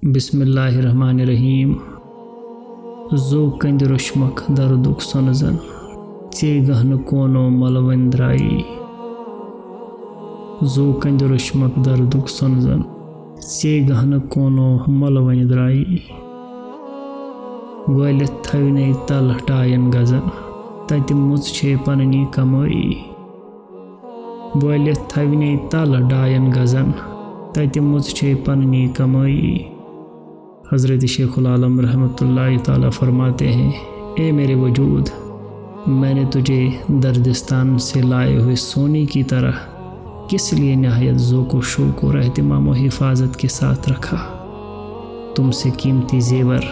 بسم اللہ الرحمن الرحیم. زو کند رشمک دردک سنزن ژے گہن کونو ملوین درائی. زو کند رشمک دردک سنزن ژے گہن کونو ملوین درائی. وٲلِتھ تھونے تل ٹاین گزن تتہِ مُژ چھے پننی کمٲئی. وٲلِتھ تھونے تل ڈاین گزن تتہِ مُژ چھے پننی کمٲئی. حضرت شیخ العالم رحمۃ اللہ تعالیٰ فرماتے ہیں، اے میرے وجود، میں نے تجھے دردستان سے لائے ہوئے سونے کی طرح کس لیے نہایت ذوق و شوق اور اہتمام و حفاظت کے ساتھ رکھا. تم سے قیمتی زیور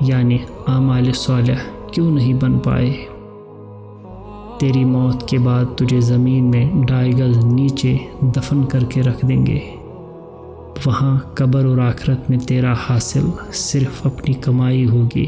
یعنی اعمال صالح کیوں نہیں بن پائے؟ تیری موت کے بعد تجھے زمین میں 2.5 گز نیچے دفن کر کے رکھ دیں گے. وہاں قبر اور آخرت میں تیرا حاصل صرف اپنی کمائی ہوگی.